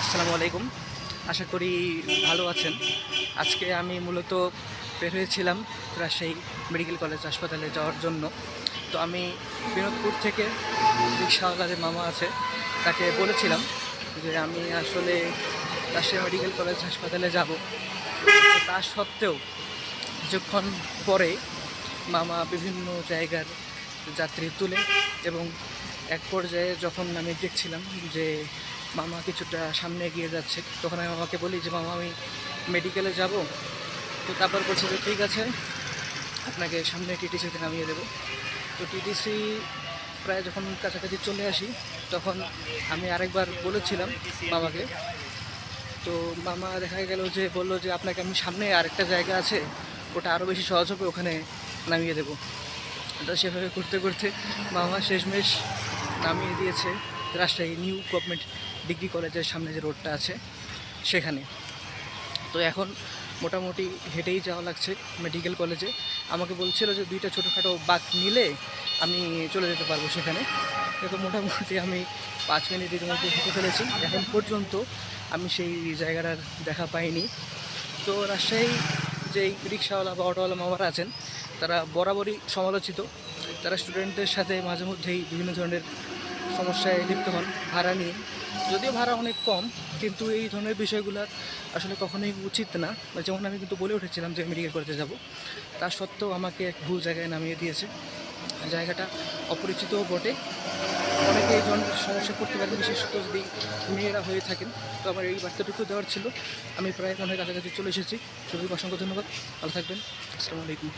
আসসালামু আলাইকুম। আশা করি ভালো আছেন। আজকে আমি মূলত বের হয়েছিলাম রাজশাহী মেডিকেল কলেজ হাসপাতালে যাওয়ার জন্য। তো আমি বিনোদপুর থেকে রিকশাওয়ালা যে মামা আছে তাকে বলেছিলাম যে আমি আসলে রাজশাহী মেডিকেল কলেজ হাসপাতালে যাব। তো তা সত্ত্বেও কিছুক্ষণ পরে মামা বিভিন্ন জায়গার যাত্রী তুলে এবং এক পর্যায়ে যখন আমি দেখছিলাম যে মামা কিছুটা সামনে এগিয়ে যাচ্ছে, তখন আমি মামাকে বলি যে মামা আমি মেডিকেলে যাব। তো তারপর বলছে যে ঠিক আছে, আপনাকে সামনে টিটিসিতে নামিয়ে দেবো। তো টিটিসি প্রায় যখন কাছাকাছি চলে আসি তখন আমি আরেকবার বলেছিলাম মামাকে। তো মামা দেখা গেল যে বললো যে আপনাকে আমি সামনে আরেকটা জায়গা আছে, ওটা আরও বেশি সহজ হবে, ওখানে নামিয়ে দেবো। তো সেভাবে করতে করতে মামা শেষমেশ নামিয়ে দিয়েছে রাজশাহী নিউ গভর্নমেন্ট ডিগ্রি কলেজের সামনে যে রোডটা আছে সেখানে। তো এখন মোটামুটি হেঁটেই যাওয়া লাগছে মেডিকেল কলেজে। আমাকে বলছিল যে দুইটা ছোটোখাটো বাঁক নিলে আমি চলে যেতে পারবো সেখানে। কিন্তু মোটামুটি আমি 5 মিনিটের মধ্যে হেঁটে ফেলেছি। এখন পর্যন্ত আমি সেই জায়গাটার দেখা পাইনি। তো রাজশাহী যেই রিক্সাওয়ালা বা অটোওয়ালা মামারা আছেন তারা বরাবরই সমালোচিত। তারা স্টুডেন্টদের সাথে মাঝে মধ্যেই বিভিন্ন ধরনের সমস্যায় লিপ্ত হন ভাড়া নিয়ে। যদিও ভাড়া অনেক কম, কিন্তু এই ধরনের বিষয়গুলো আসলে কখনোই উচিত না। যেমন আমি কিন্তু বলে উঠেছিলাম যে মেডিকেল কলেজে যাব, তা সত্ত্বেও আমাকে এক ভুল জায়গায় নামিয়ে দিয়েছে। জায়গাটা অপরিচিতও বটে। অনেকে এই ধরনের সমস্যা করতে পারেন, বিশেষত যদি মেয়েরা হয়ে থাকেন। তো আমার এই বার্তাটুকু দেওয়ার ছিল। আমি প্রায় মনে হয় কাছাকাছি চলে এসেছি। সবাইকে অসংখ্য ধন্যবাদ। ভালো থাকবেন। আসসালামু আলাইকুম।